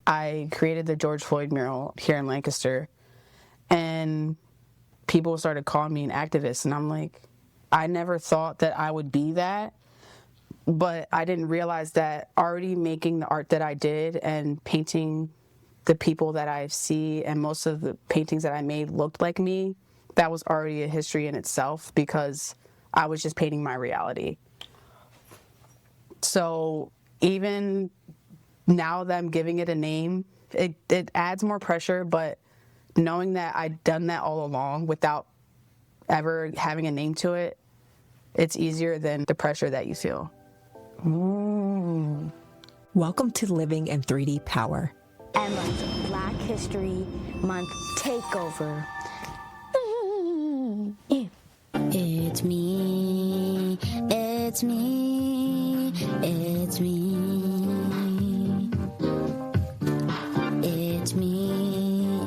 I created the George Floyd mural here in Lancaster, and people started calling me an activist, and I'm like, I never thought that I would be that, but I didn't realize that already making the art that I did and painting the people that I see, and most of the paintings that I made looked like me, that was already a history in itself because I was just painting my reality. So even now that I'm giving it a name, it adds more pressure, but knowing that I'd done that all along without ever having a name to it, it's easier than the pressure that you feel. Welcome to Living in 3D Power. Emma's Black History Month Takeover. It's me, it's me, it's me. It's me,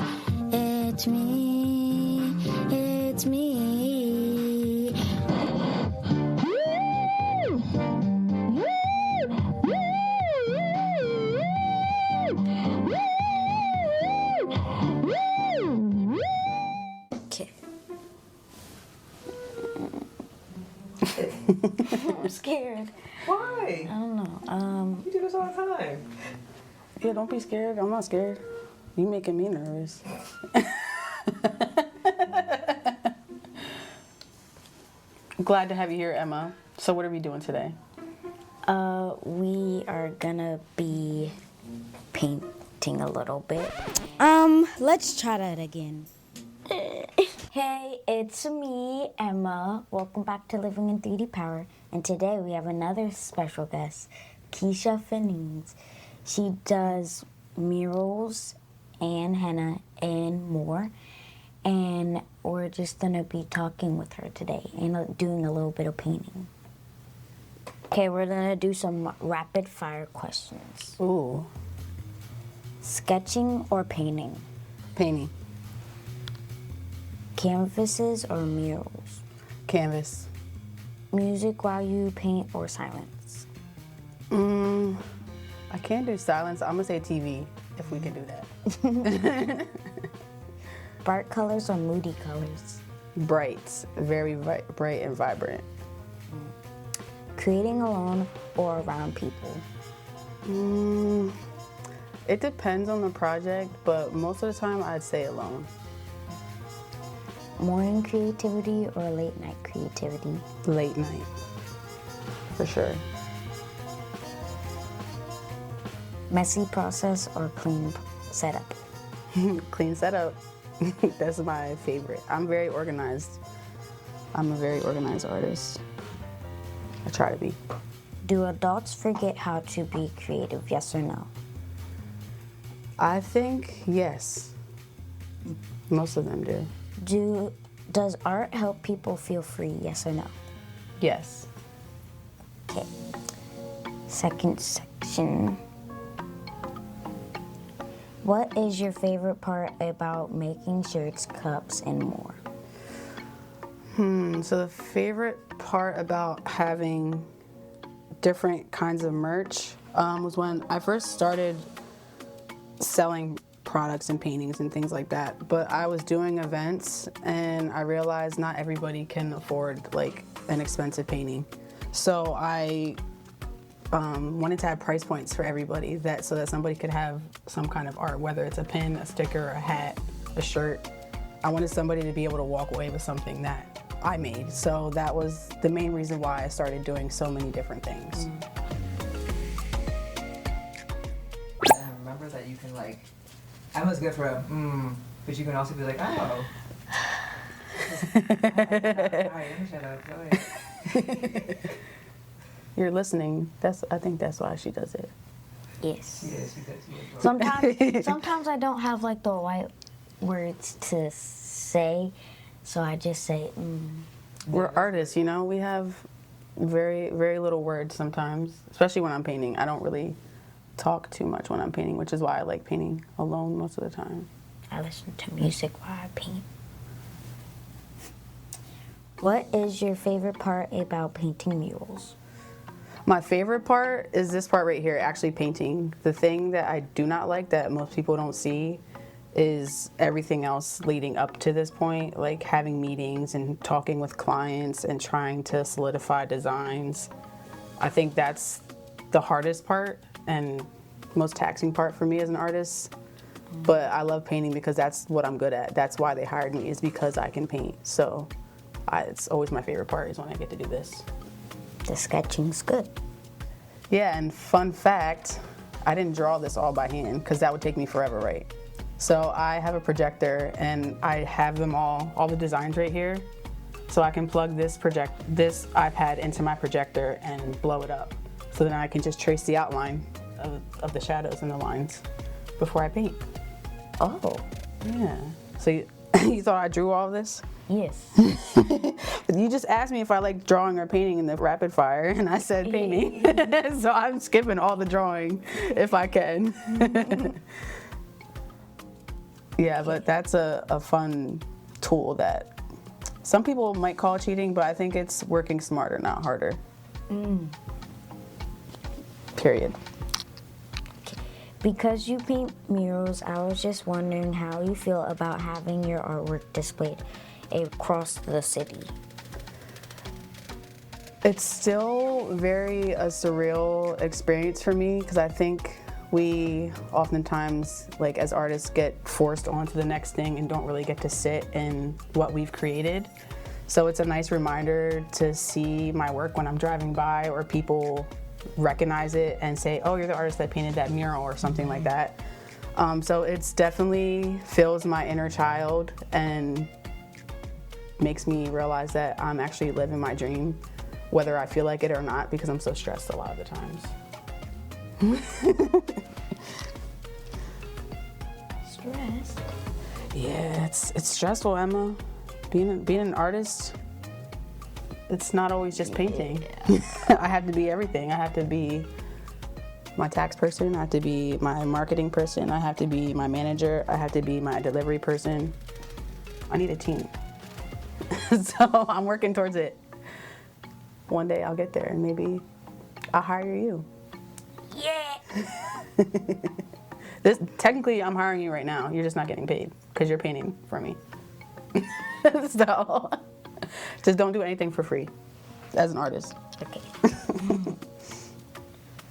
it's me, it's me. Okay. I'm scared. Why? I don't know. You do this all the time. Yeah, don't be scared. I'm not scared. You making me nervous. Glad to have you here, Emma. So what are we doing today? We are gonna be painting a little bit. Let's try that again. Hey, it's me, Emma. Welcome back to Living in 3D Power. And today we have another special guest, Keisha Finnie. She does murals and henna and more. And we're just gonna be talking with her today and doing a little bit of painting. Okay, we're gonna do some rapid fire questions. Ooh, Sketching or painting? painting. Canvases or murals? Canvas. Music while you paint or silence? I can't do silence. I'm gonna say TV if we can do that. Bright colors or moody colors? Bright, very bright and vibrant. Creating alone or around people? It depends on the project, but most of the time I'd say alone. Morning creativity or late night creativity? Late night, for sure. Messy process or clean setup? Clean setup. That's my favorite. I'm very organized. I'm a very organized artist. I try to be. Do adults forget how to be creative, yes or no? I think yes. Most of them do. Does art help people feel free, yes or no? Yes. Okay. Second section. What is your favorite part about making shirts, cups, and more? So the favorite part about having different kinds of merch was when I first started selling products and paintings and things like that. But I was doing events and I realized not everybody can afford like an expensive painting. So I wanted to have price points for everybody so that somebody could have some kind of art, whether it's a pin, a sticker, a hat, a shirt. I wanted somebody to be able to walk away with something that I made. So that was the main reason why I started doing so many different things. I remember that you can like, Emma's good for a but you can also be like, oh. Alright, shut up, go ahead. You're listening. I think that's why she does it. Yes. Yes, because Sometimes I don't have like the right words to say, so I just say. We're artists, you know. We have very, very little words sometimes, especially when I'm painting. I don't really talk too much when I'm painting, which is why I like painting alone most of the time. I listen to music while I paint. What is your favorite part about painting murals? My favorite part is this part right here, actually painting. The thing that I do not like that most people don't see is everything else leading up to this point, like having meetings and talking with clients and trying to solidify designs. I think that's the hardest part and most taxing part for me as an artist. But I love painting because that's what I'm good at. That's why they hired me, is because I can paint. So it's always my favorite part is when I get to do this. The sketching's good. Yeah, and fun fact, I didn't draw this all by hand because that would take me forever, right? So I have a projector and I have them all the designs right here. So I can plug this iPad into my projector and blow it up. So then I can just trace the outline of the shadows and the lines before I paint. Oh. Yeah. So you thought I drew all this? Yes. You just asked me if I like drawing or painting in the rapid fire, and I said painting. So I'm skipping all the drawing if I can. Yeah, but that's a fun tool that some people might call cheating, but I think it's working smarter, not harder. Period. Because you paint murals, I was just wondering how you feel about having your artwork displayed across the city. It's still very a surreal experience for me because I think we oftentimes, like as artists, get forced onto the next thing and don't really get to sit in what we've created. So it's a nice reminder to see my work when I'm driving by or people recognize it and say, oh, you're the artist that painted that mural or something like that. So it's definitely fills my inner child and makes me realize that I'm actually living my dream, whether I feel like it or not, because I'm so stressed a lot of the times. Stressed? Yeah, it's stressful, Emma. Being an artist, it's not always just painting. I have to be everything. I have to be my tax person, I have to be my marketing person, I have to be my manager, I have to be my delivery person. I need a team. So I'm working towards it. One day I'll get there and maybe I'll hire you. Yeah. Technically, I'm hiring you right now. You're just not getting paid because you're painting for me. So just don't do anything for free as an artist. Okay.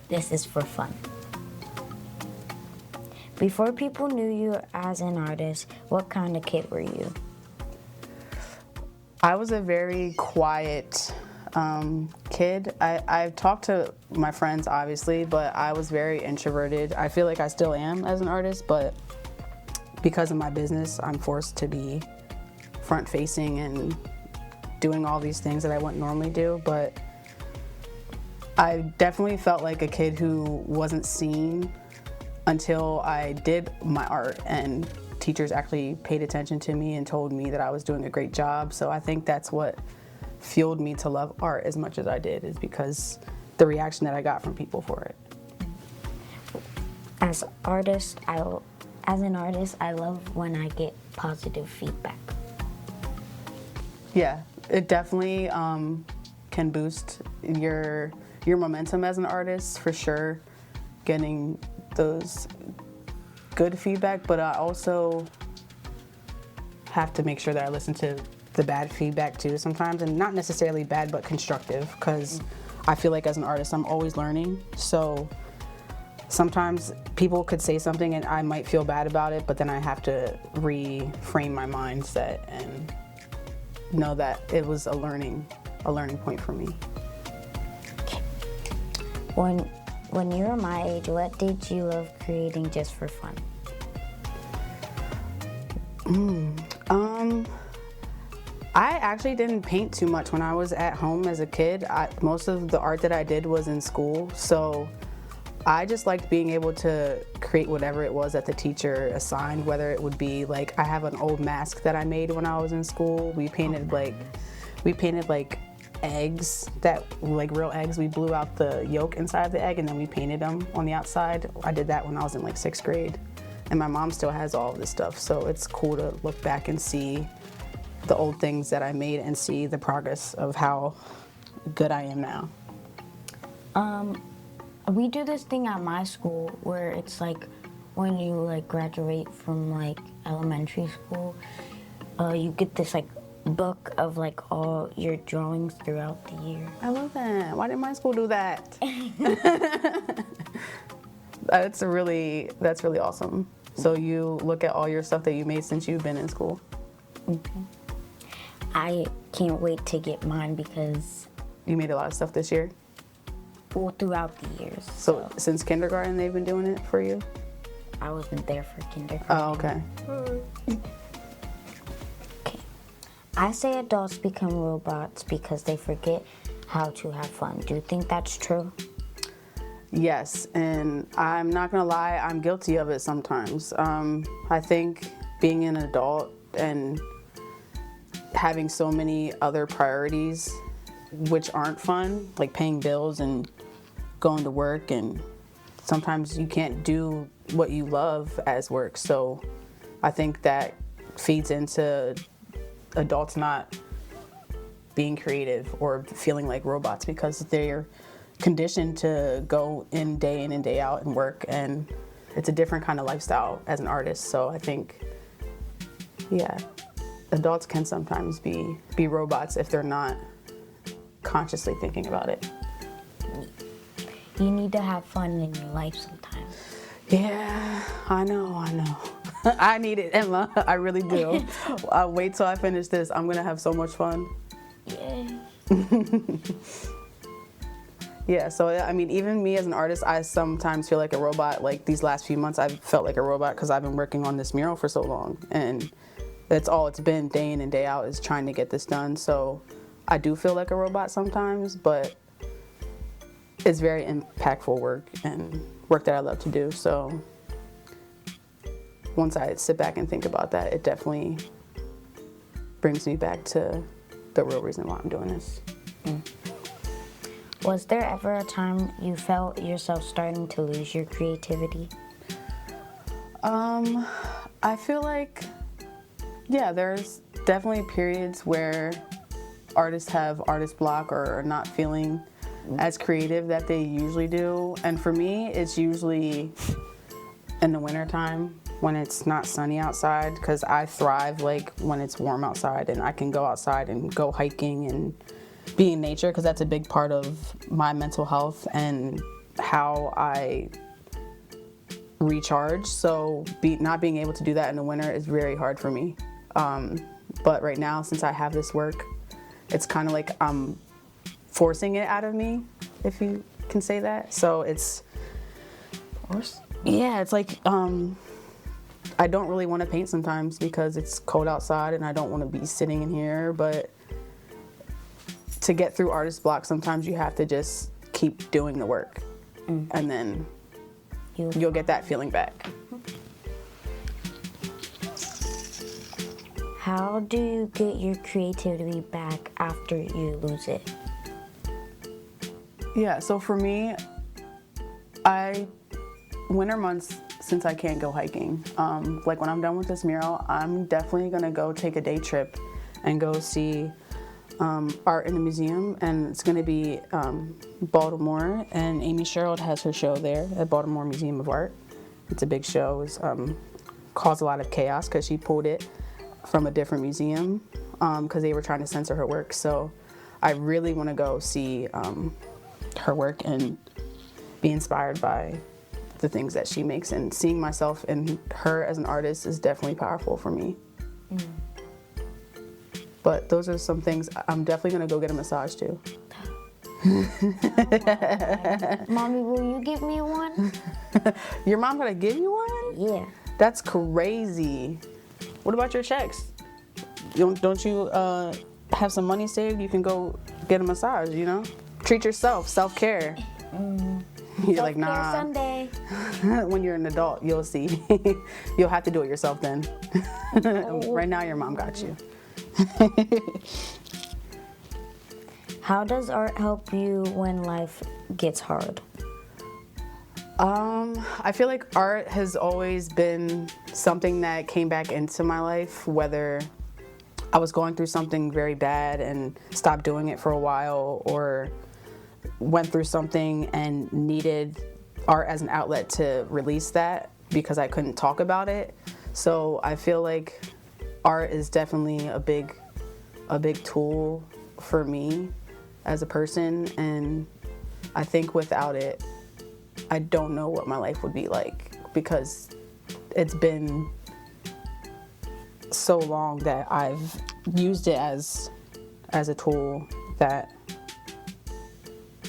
This is for fun. Before people knew you as an artist, what kind of kid were you? I was a very quiet kid. I've talked to my friends, obviously, but I was very introverted. I feel like I still am as an artist, but because of my business, I'm forced to be front-facing and doing all these things that I wouldn't normally do. But I definitely felt like a kid who wasn't seen until I did my art, and teachers actually paid attention to me and told me that I was doing a great job. So I think that's what fueled me to love art as much as I did, is because the reaction that I got from people for it. As an artist, I love when I get positive feedback. Yeah, it definitely can boost your momentum as an artist, for sure, getting those good feedback, but I also have to make sure that I listen to the bad feedback too sometimes, and not necessarily bad but constructive, because I feel like as an artist I'm always learning. So sometimes people could say something and I might feel bad about it, but then I have to reframe my mindset and know that it was a learning point for me. When you were my age, what did you love creating just for fun? I actually didn't paint too much when I was at home as a kid. Most of the art that I did was in school, so I just liked being able to create whatever it was that the teacher assigned, whether it would be like, I have an old mask that I made when I was in school. We painted like eggs, that like real eggs. We blew out the yolk inside the egg and then we painted them on the outside. I did that when I was in like 6th grade, and my mom still has all of this stuff, so it's cool to look back and see the old things that I made and see the progress of how good I am now. We do this thing at my school where it's like when you like graduate from like elementary school, you get this like book of like all your drawings throughout the year. I love that. Why didn't my school do that? That's really awesome. So you look at all your stuff that you made since you've been in school. I can't wait to get mine because You made a lot of stuff this year. well, throughout the years. So since kindergarten, they've been doing it for you? I wasn't there for kindergarten. Oh, okay. Okay. I say adults become robots because they forget how to have fun. Do you think that's true? Yes, and I'm not gonna lie, I'm guilty of it sometimes. I think being an adult and having so many other priorities which aren't fun, like paying bills and going to work, and sometimes you can't do what you love as work. So I think that feeds into adults not being creative or feeling like robots because they're conditioned to go in and day out and work, and it's a different kind of lifestyle as an artist. So I think, yeah, adults can sometimes be robots if they're not consciously thinking about it. You need to have fun in your life sometimes. Yeah, I know. I need it, Emma. I really do. I'll wait till I finish this. I'm gonna have so much fun. Yay. Yeah, so I mean, even me as an artist, I sometimes feel like a robot. Like these last few months, I've felt like a robot because I've been working on this mural for so long, and that's all it's been day in and day out is trying to get this done. So I do feel like a robot sometimes, but it's very impactful work and work that I love to do. So once I sit back and think about that, it definitely brings me back to the real reason why I'm doing this. Was there ever a time you felt yourself starting to lose your creativity? I feel like, yeah, there's definitely periods where artists have artist block or are not feeling as creative that they usually do. And for me, it's usually in the wintertime when it's not sunny outside, because I thrive like when it's warm outside and I can go outside and go hiking and be in nature, because that's a big part of my mental health and how I recharge. So not being able to do that in the winter is very hard for me. But right now, since I have this work, it's kind of like I'm forcing it out of me, if you can say that. So it's, yeah, it's like I don't really want to paint sometimes because it's cold outside and I don't want to be sitting in here. But to get through artist block, sometimes you have to just keep doing the work, and then you'll get that feeling back. How do you get your creativity back after you lose it? Yeah, so for me, winter months, since I can't go hiking, like when I'm done with this mural, I'm definitely gonna go take a day trip and go see art in the museum, and it's gonna be Baltimore, and Amy Sherwood has her show there at Baltimore Museum of Art. It's a big show. It's caused a lot of chaos because she pulled it from a different museum because they were trying to censor her work. So I really want to go see her work and be inspired by the things that she makes, and seeing myself in her as an artist is definitely powerful for me. But those are some things. I'm definitely gonna go get a massage too. Mommy, will you give me one? Your mom gonna give you one? Yeah. That's crazy. What about your checks? Don't you have some money saved? You can go get a massage, you know? Treat yourself, self-care. You're like, nah. Sunday. When you're an adult, you'll see. You'll have to do it yourself then. Right now, your mom got you. How does art help you when life gets hard? I feel like art has always been something that came back into my life, whether I was going through something very bad and stopped doing it for a while, or went through something and needed art as an outlet to release that because I couldn't talk about it. So I feel like art is definitely a big tool for me as a person, and I think without it, I don't know what my life would be like, because it's been so long that I've used it as a tool that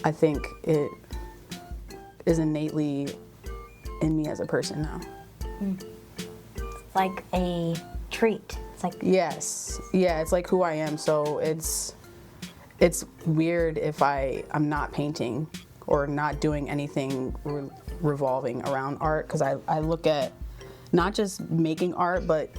I think it is innately in me as a person now. It's like a treat. It's like Yes. Yeah, it's like who I am. So it's weird if I'm not painting or not doing anything revolving around art, because I look at not just making art, but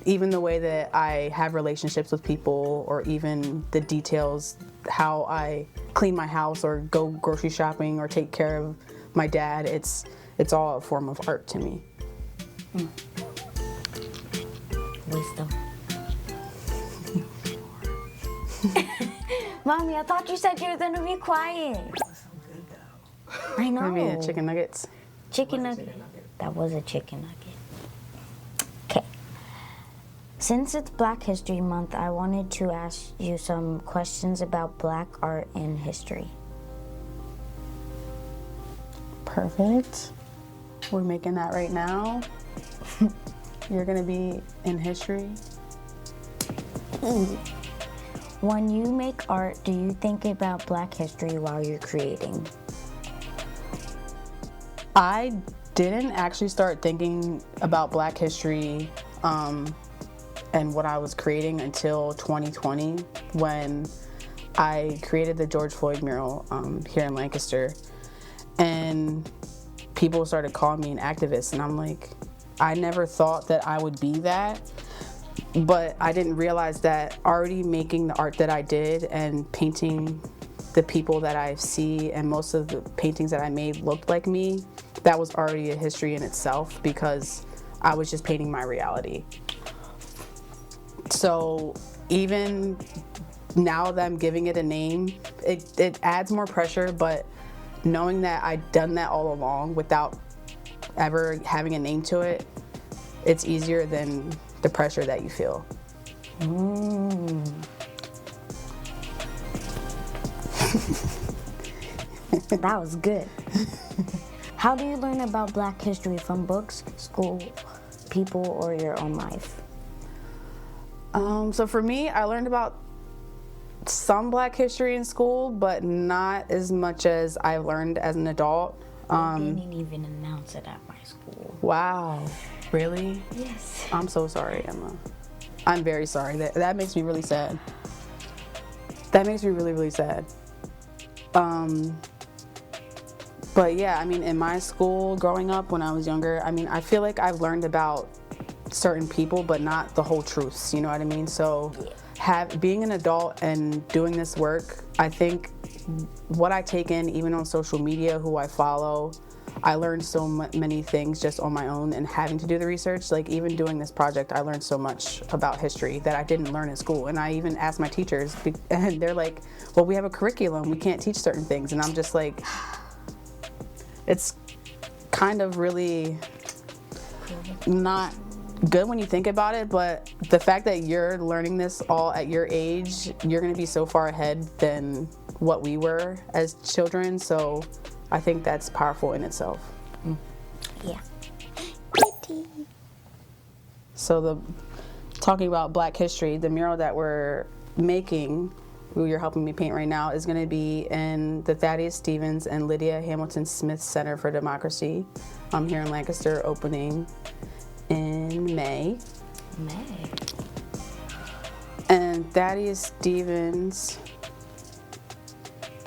even the way that I have relationships with people, or even the details, how I clean my house or go grocery shopping or take care of my dad, it's all a form of art to me. wisdom. Mommy, I thought you said you were gonna be quiet. I know. Maybe the chicken nuggets. Chicken nugget. That was a chicken nugget. Okay. Since it's Black History Month, I wanted to ask you some questions about Black art and history. Perfect. We're making that right now. You're gonna be in history. When you make art, do you think about Black history while you're creating? I didn't actually start thinking about Black history and what I was creating until 2020, when I created the George Floyd mural here in Lancaster. And people started calling me an activist, and I'm like, I never thought that I would be that, but I didn't realize that already making the art that I did and painting the people that I see, and most of the paintings that I made looked like me, that was already a history in itself, because I was just painting my reality. So even now that I'm giving it a name, it adds more pressure, but knowing that I'd done that all along without ever having a name to it, it's easier than the pressure that you feel. That was good. How do you learn about Black history? From books, school, people, or your own life? So for me, I learned about some Black history in school, but not as much as I learned as an adult. They didn't even announce it at my school. Wow, really? Yes. I'm so sorry, Emma. I'm very sorry. That makes me really sad. That makes me really, really sad. But yeah, I mean, in my school growing up when I was younger, I mean, I feel like I've learned about certain people, but not the whole truths, you know what I mean? So being an adult and doing this work, I think what I take in, even on social media, who I follow, I learned so many things just on my own, and having to do the research. Like, even doing this project, I learned so much about history that I didn't learn in school. And I even asked my teachers, and they're like, well, we have a curriculum, we can't teach certain things. And I'm just like, it's kind of really not good when you think about it, but the fact that you're learning this all at your age, you're going to be so far ahead than what we were as children. So I think that's powerful in itself. Yeah. So talking about Black history, the mural that we're making, who you're helping me paint right now, is going to be in the Thaddeus Stevens and Lydia Hamilton Smith Center for Democracy here in Lancaster, opening in May. And Thaddeus Stevens,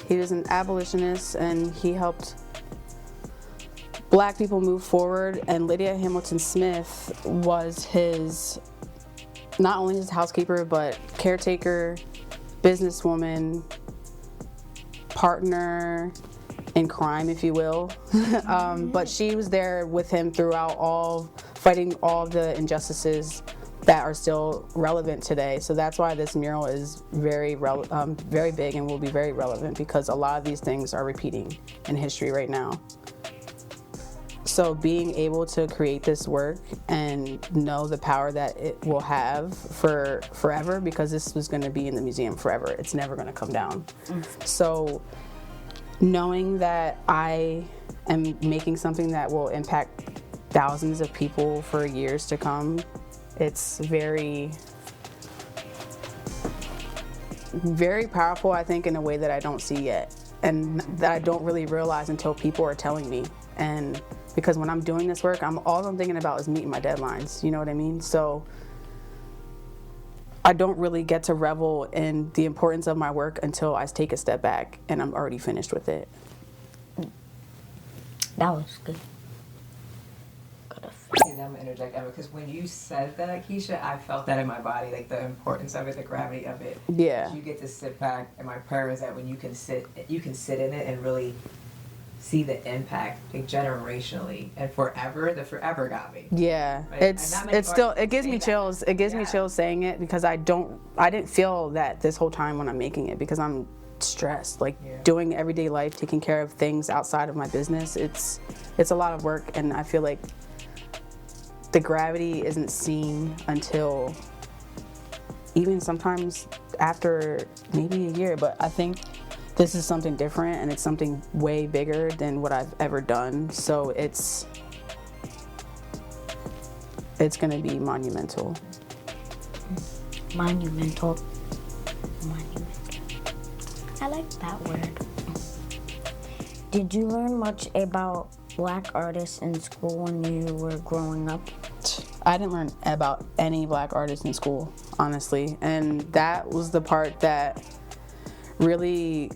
he was an abolitionist, and he helped Black people move forward. And Lydia Hamilton Smith was not only his housekeeper, but caretaker, businesswoman, partner in crime, if you will. But she was there with him throughout fighting all the injustices that are still relevant today. So that's why this mural is very big and will be very relevant, because a lot of these things are repeating in history right now. So being able to create this work and know the power that it will have for forever, because this was going to be in the museum forever. It's never going to come down. So knowing that I am making something that will impact thousands of people for years to come, it's very, very powerful, I think, in a way that I don't see yet, and that I don't really realize until people are telling me. And because when I'm doing this work, all I'm thinking about is meeting my deadlines, you know what I mean? So I don't really get to revel in the importance of my work until I take a step back and I'm already finished with it. That was good. I'm gonna interject, Emma, because when you said that, Keisha, I felt that in my body, like the importance of it, the gravity of it. Yeah. You get to sit back, and my prayer is that when you can sit in it and really see the impact, like generationally and forever. The forever got me. Yeah, Right? it gives me chills. It gives me chills saying it, because I didn't feel that this whole time when I'm making it, because I'm stressed, like doing everyday life, taking care of things outside of my business. It's a lot of work, and I feel like the gravity isn't seen until even sometimes after maybe a year. But I think this is something different, and it's something way bigger than what I've ever done. So it's gonna be monumental. Monumental. I like that word. Did you learn much about Black artists in school when you were growing up? I didn't learn about any Black artists in school, honestly. And that was the part that really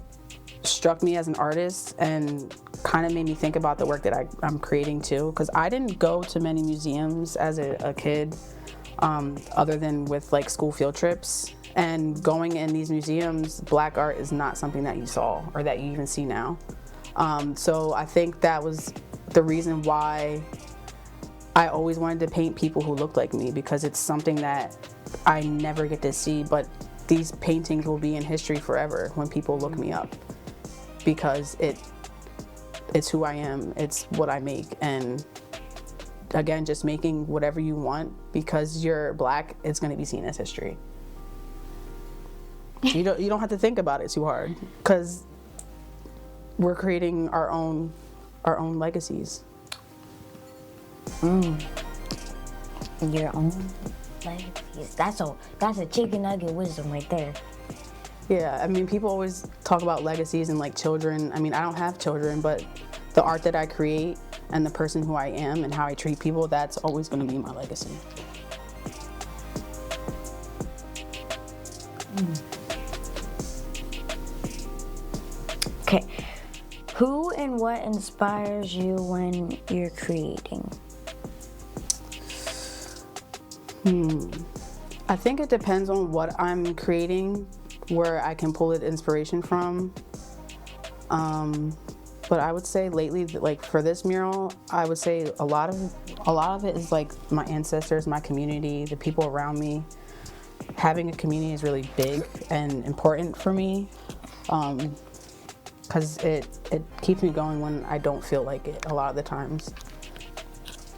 struck me as an artist and kind of made me think about the work that I'm creating too. Because I didn't go to many museums as a kid, other than with like school field trips. And going in these museums, Black art is not something that you saw or that you even see now. So I think that was the reason why I always wanted to paint people who looked like me, because it's something that I never get to see, but these paintings will be in history forever when people look me up, because it's who I am, it's what I make. And again, just making whatever you want, because you're Black, it's going to be seen as history. You don't have to think about it too hard, because we're creating our own legacies. Your own legacies. That's a chicken nugget wisdom right there. Yeah, I mean, people always talk about legacies and like children. I mean, I don't have children, but the art that I create and the person who I am and how I treat people, that's always going to be my legacy. Okay. Who and what inspires you when you're creating? I think it depends on what I'm creating, where I can pull it inspiration from. But I would say lately, like for this mural, I would say a lot of it is like my ancestors, my community, the people around me. Having a community is really big and important for me, because it keeps me going when I don't feel like it a lot of the times.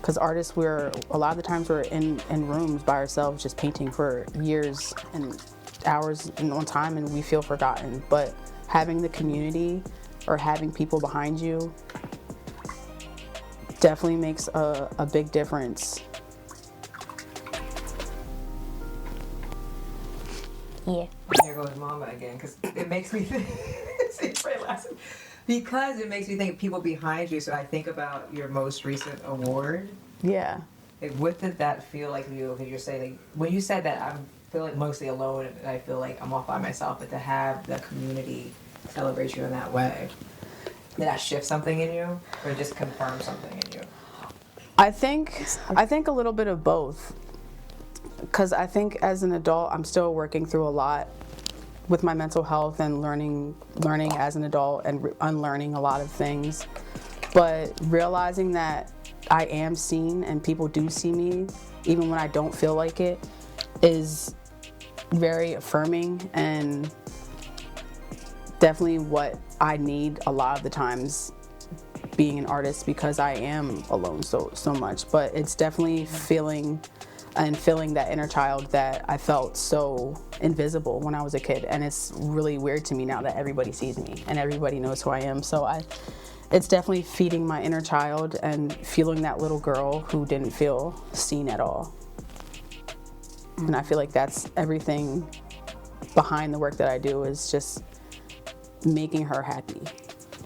Because artists, a lot of the times we're in rooms by ourselves just painting for years and hours on time, and we feel forgotten. But having the community or having people behind you definitely makes a big difference. Yeah. Here goes Mama again, because it makes me think. Because it makes me think of people behind you. So I think about your most recent award. Yeah. Like, what did that feel like to you? Because you're saying, like, when you said that, I feel like mostly alone, and I feel like I'm off by myself. But to have the community celebrate you in that way, did that shift something in you, or just confirm something in you? I think a little bit of both. Because I think as an adult, I'm still working through a lot with my mental health and learning as an adult and unlearning a lot of things. But realizing that I am seen and people do see me, even when I don't feel like it, is very affirming and definitely what I need a lot of the times being an artist, because I am alone so much. But it's definitely feeling that inner child that I felt so invisible when I was a kid, and it's really weird to me now that everybody sees me and everybody knows who I am. So it's definitely feeding my inner child and feeling that little girl who didn't feel seen at all. And I feel like that's everything behind the work that I do, is just making her happy,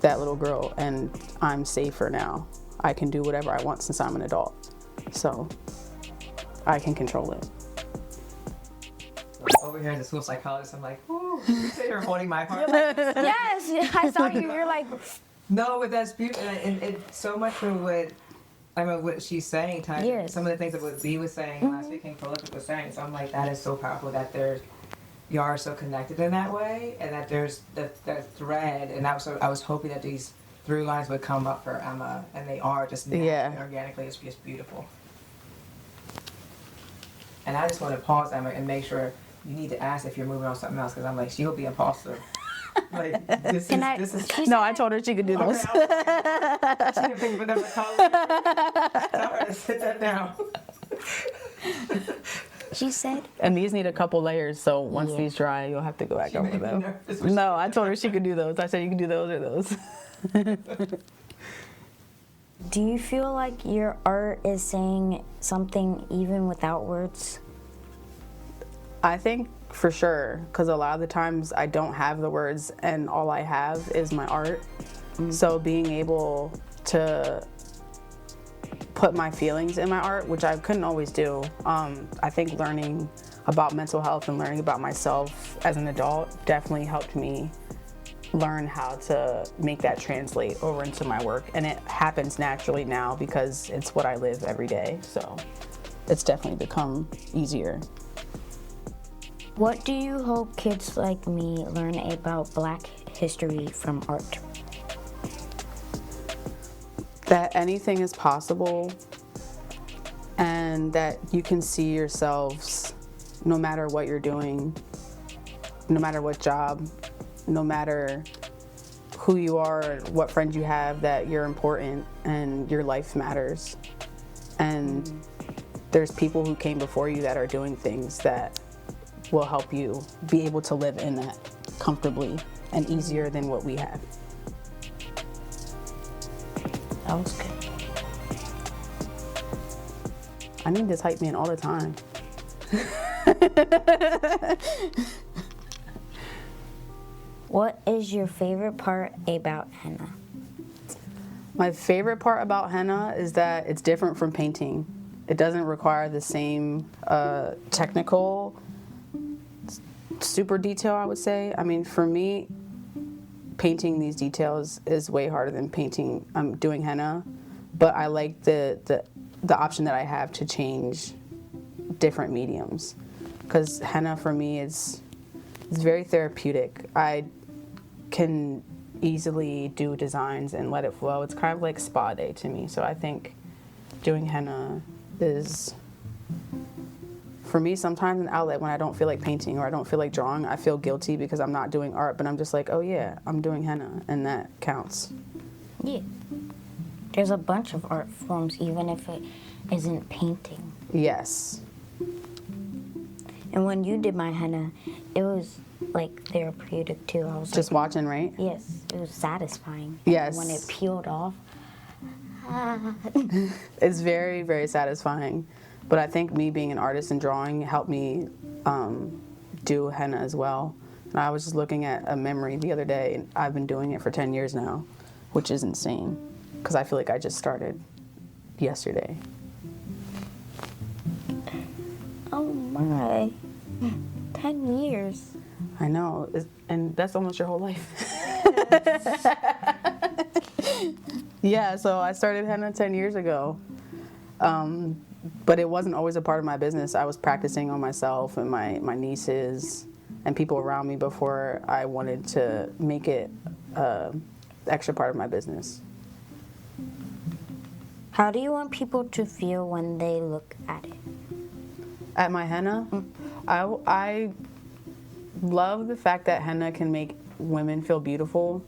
that little girl, and I'm safer now. I can do whatever I want since I'm an adult, so I can control it. Over here as a school psychologist, I'm like, ooh, you're holding my heart. Yes, I saw you. You're like, No, but that's beautiful, and it so much of what she's saying, Yes. some of the things that what B was saying last week and Prolific was saying, so I'm like, that is so powerful that you are so connected in that way, and that there's the thread, and I was hoping that these through lines would come up for Emma, and they are just naturally, organically. It's just beautiful. And I just want to pause, Emma, and make sure you need to ask if you're moving on something else, because I'm like, she'll be impulsive. Like, this is. No, I told her she could do those. She didn't think of another color. Tell her to sit that down. she said. And these need a couple layers, so once these dry, you'll have to go back over them. No, I told her she could do those. I said you can do those or those. Do you feel like your art is saying something even without words? I think for sure, because a lot of the times I don't have the words and all I have is my art. So being able to put my feelings in my art, which I couldn't always do, I think learning about mental health and learning about myself as an adult definitely helped me learn how to make that translate over into my work. And it happens naturally now because it's what I live every day. So it's definitely become easier. What do you hope kids like me learn about Black history from art? That anything is possible, and that you can see yourselves no matter what you're doing, no matter what job, no matter who you are, what friends you have, that you're important and your life matters. And there's people who came before you that are doing things that will help you be able to live in that comfortably and easier than what we have. That was good. I need this hype man all the time. What is your favorite part about henna? My favorite part about henna is that it's different from painting. It doesn't require the same technical super detail, I would say. I mean, for me, painting these details is way harder than doing henna, but I like the option that I have to change different mediums, because henna for me is very therapeutic. I can easily do designs and let it flow. It's kind of like spa day to me. So I think doing henna is, for me, sometimes an outlet when I don't feel like painting or I don't feel like drawing. I feel guilty because I'm not doing art, but I'm just like, oh yeah, I'm doing henna, and that counts. Yeah. There's a bunch of art forms, even if it isn't painting. Yes. And when you did my henna, it was like therapeutic too. I was Just like, watching, right? yes, it was satisfying. Yes. And when it peeled off. It's very, very satisfying. But I think me being an artist and drawing helped me do henna as well. And I was just looking at a memory the other day, and I've been doing it for 10 years now, which is insane, because I feel like I just started yesterday. Oh my. 10 years. I know, and that's almost your whole life. Yeah, so I started henna 10 years ago. But it wasn't always a part of my business. I was practicing on myself and my nieces and people around me before I wanted to make it an extra part of my business. How do you want people to feel when they look at it? At my henna, I love the fact that henna can make women feel beautiful,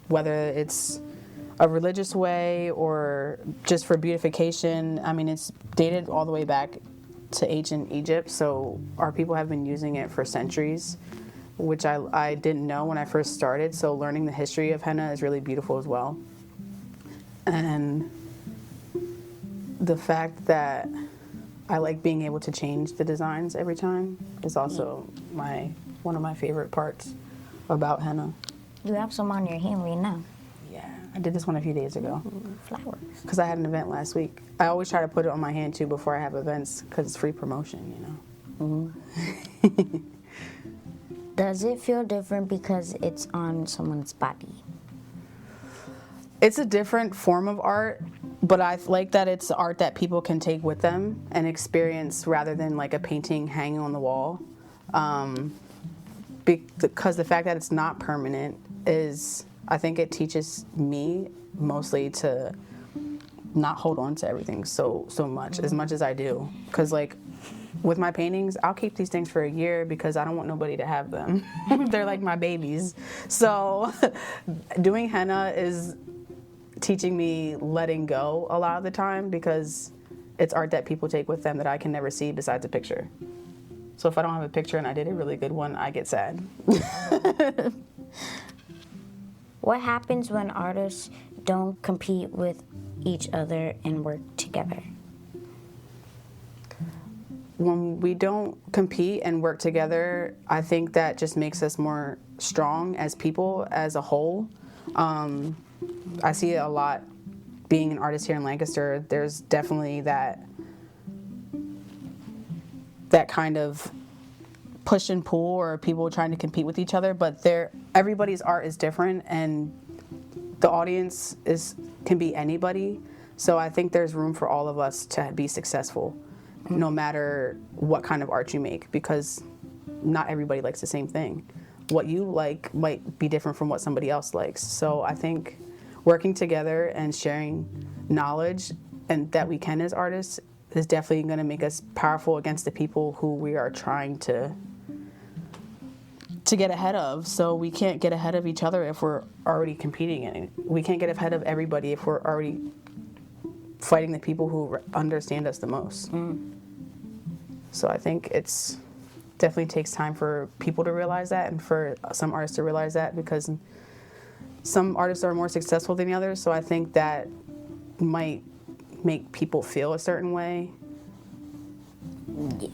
whether it's a religious way or just for beautification. I mean, it's dated all the way back to ancient Egypt, so our people have been using it for centuries, which I didn't know when I first started, so learning the history of henna is really beautiful as well. And the fact that I like being able to change the designs every time is also one of my favorite parts about henna. You have some on your hand right now. Yeah, I did this one a few days ago. Flowers. Because I had an event last week. I always try to put it on my hand too before I have events because it's free promotion, you know. Mm-hmm. Does it feel different because it's on someone's body? It's a different form of art, but I like that it's art that people can take with them and experience rather than like a painting hanging on the wall. Because the fact that it's not permanent is, I think it teaches me mostly to not hold on to everything so much as I do. Because like with my paintings, I'll keep these things for a year because I don't want nobody to have them. They're like my babies. So doing henna is teaching me letting go a lot of the time because it's art that people take with them that I can never see besides a picture. So if I don't have a picture and I did a really good one, I get sad. What happens when artists don't compete with each other and work together? When we don't compete and work together, I think that just makes us more strong as people, as a whole. I see it a lot being an artist here in Lancaster. There's definitely that kind of push and pull or people trying to compete with each other, but everybody's art is different and the audience can be anybody. So I think there's room for all of us to be successful, no matter what kind of art you make, because not everybody likes the same thing. What you like might be different from what somebody else likes. So I think working together and sharing knowledge and that we can as artists is definitely going to make us powerful against the people who we are trying to get ahead of. So we can't get ahead of each other if we're already competing in it. We can't get ahead of everybody if we're already fighting the people who understand us the most. So I think it's definitely takes time for people to realize that and for some artists to realize that, because some artists are more successful than the others. So I think that might make people feel a certain way. Yeah.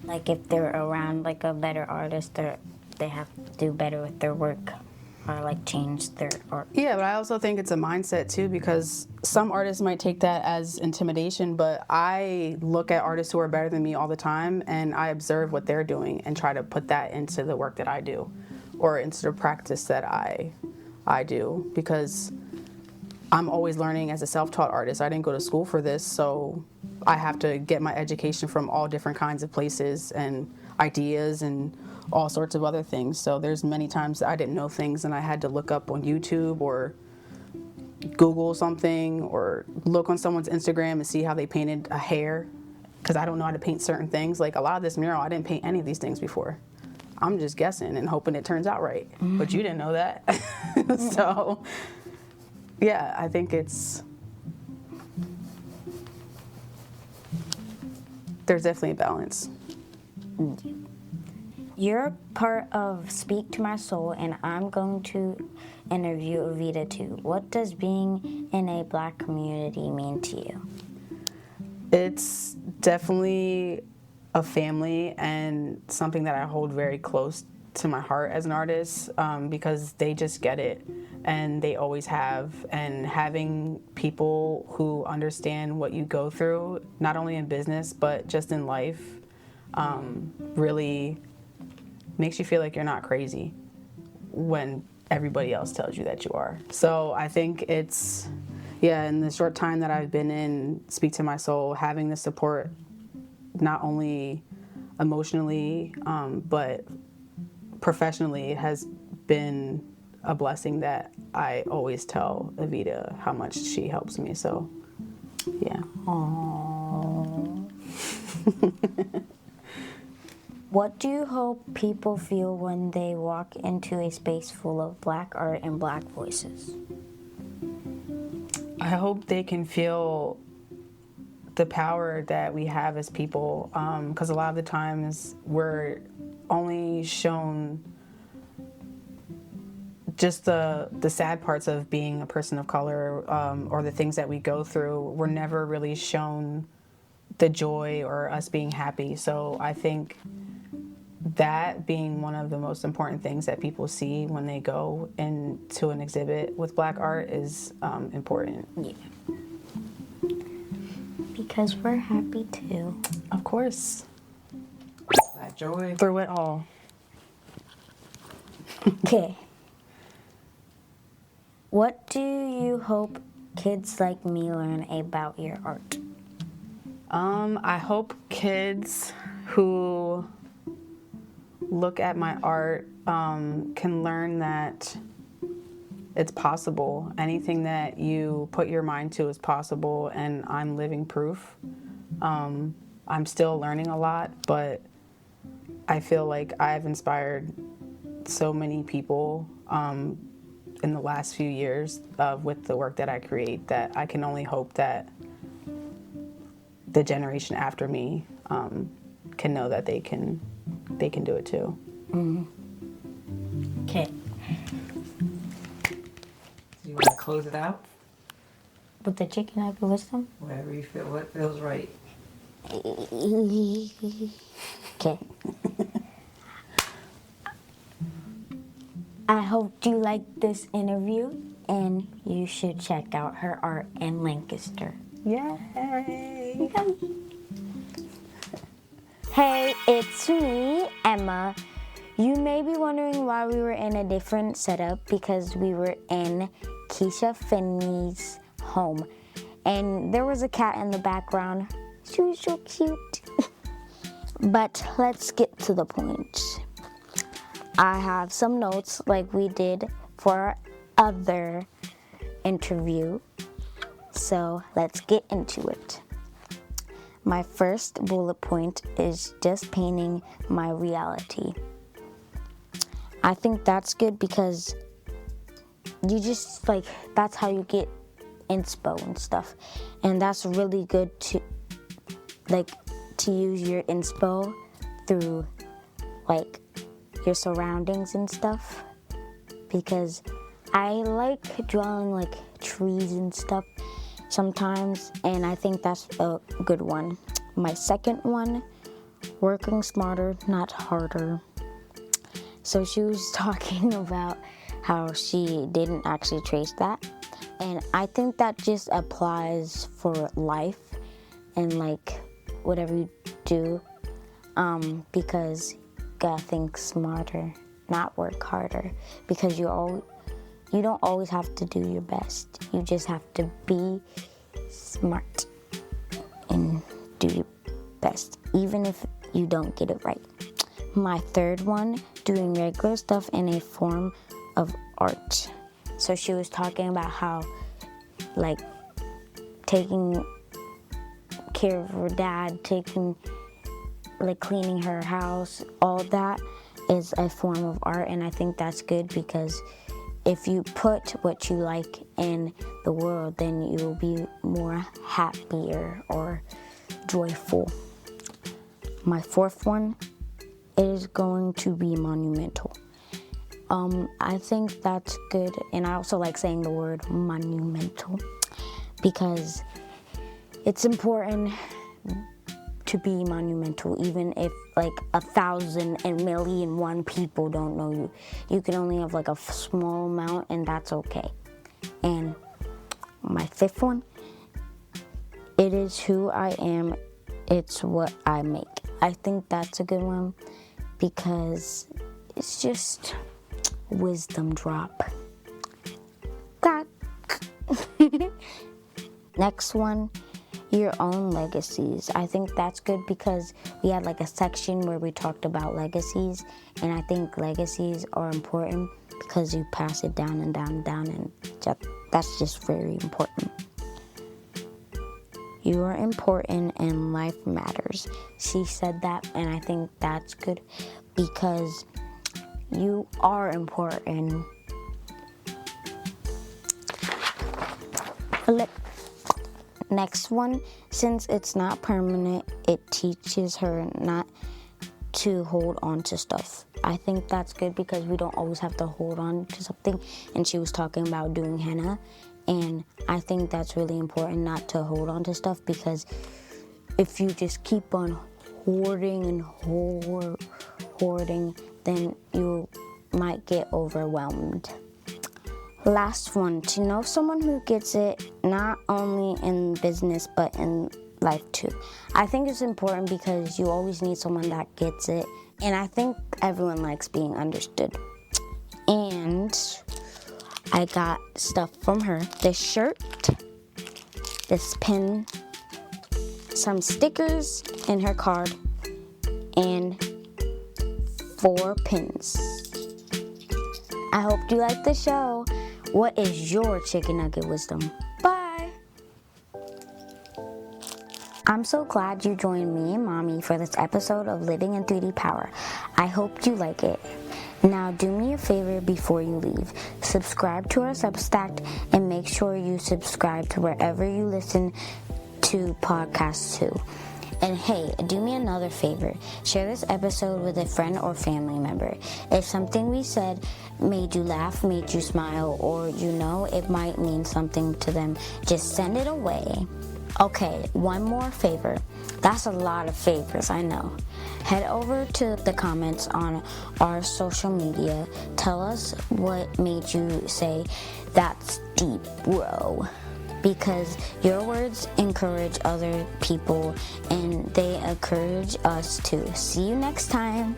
Like if they're around like a better artist, they have to do better with their work or like change their art. Yeah, but I also think it's a mindset too, because some artists might take that as intimidation, but I look at artists who are better than me all the time and I observe what they're doing and try to put that into the work that I do or into the practice that I do, because I'm always learning as a self-taught artist. I didn't go to school for this, so I have to get my education from all different kinds of places and ideas and all sorts of other things. So there's many times that I didn't know things and I had to look up on YouTube or Google something or look on someone's Instagram and see how they painted a hair, because I don't know how to paint certain things. Like a lot of this mural, I didn't paint any of these things before. I'm just guessing and hoping it turns out right. But you didn't know that. So yeah, I think there's definitely a balance. You're part of Speak to My Soul, and I'm going to interview Evita too. What does being in a Black community mean to you? It's definitely a family and something that I hold very close to my heart as an artist, because they just get it and they always have. And having people who understand what you go through, not only in business but just in life, really makes you feel like you're not crazy when everybody else tells you that you are. So I think it's, in the short time that I've been in Speak to My Soul, having the support not only emotionally but professionally has been a blessing that I always tell Evita how much she helps me. So yeah. Aww. What do you hope people feel when they walk into a space full of Black art and Black voices? I hope they can feel the power that we have as people, because a lot of the times we're only shown just the sad parts of being a person of color, or the things that we go through. We're never really shown the joy or us being happy. So I think that being one of the most important things that people see when they go into an exhibit with Black art is important. Yeah. Because we're happy too. Of course. That joy. Through it all. Okay. What do you hope kids like me learn about your art? I hope kids who look at my art can learn that it's possible. Anything that you put your mind to is possible, and I'm living proof. I'm still learning a lot, but I feel like I've inspired so many people in the last few years with the work that I create, that I can only hope that the generation after me can know that they can do it too. Okay. You want to close it out? With the chicken nugget wisdom? Whatever you feel, what feels right. Okay. I hope you liked this interview, and you should check out her art in Lancaster. Yay! Hey, it's me, Emma. You may be wondering why we were in a different setup, because we were in Keisha Finnie's home. And there was a cat in the background. She was so cute. But let's get to the point. I have some notes like we did for our other interview. So let's get into it. My first bullet point is just painting my reality. I think that's good because you just that's how you get inspo and stuff. And that's really good to use your inspo through your surroundings and stuff, because I like drawing trees and stuff sometimes, and I think that's a good one. My second one, working smarter, not harder. So she was talking about how she didn't actually trace that, and I think that just applies for life and whatever you do, because you gotta think smarter, not work harder, because you don't always have to do your best. You just have to be smart and do your best, even if you don't get it right. My third one, doing regular stuff in a form of art. So she was talking about how taking care of her dad, cleaning her house, all that is a form of art, and I think that's good, because if you put what you like in the world, then you will be more happier or joyful. My fourth one is going to be monumental. I think that's good, and I also like saying the word monumental, because it's important to be monumental, even if 1,000 and million one people don't know you. You can only have a small amount, and that's okay. And my fifth one, it is who I am, it's what I make. I think that's a good one, because it's just wisdom drop. Next one, your own legacies. I think that's good, because we had a section where we talked about legacies, and I think legacies are important because you pass it down and down and down, and that's just very important. you are important and life matters. She said that, and I think that's good because you are important. Next one, since it's not permanent, it teaches her not to hold on to stuff. I think that's good because we don't always have to hold on to something. And she was talking about doing henna, and I think that's really important not to hold on to stuff, because if you just keep on hoarding and hoarding, then you might get overwhelmed. Last one, to know someone who gets it, not only in business but in life too. I think it's important because you always need someone that gets it, and I think everyone likes being understood. And I got stuff from her: this shirt, this pin, some stickers in her card, and 4 pins. I hope you like the show. What is your chicken nugget wisdom? Bye! I'm so glad you joined me and Mommy for this episode of Living in 3D Power. I hope you like it. Now do me a favor before you leave. Subscribe to our Substack and make sure you subscribe to wherever you listen to podcasts too. And hey, do me another favor. Share this episode with a friend or family member. If something we said made you laugh, made you smile, or it might mean something to them, just send it away. Okay, one more favor. That's a lot of favors, I know. Head over to the comments on our social media. Tell us what made you say, "That's deep, bro." Because your words encourage other people and they encourage us too. See you next time.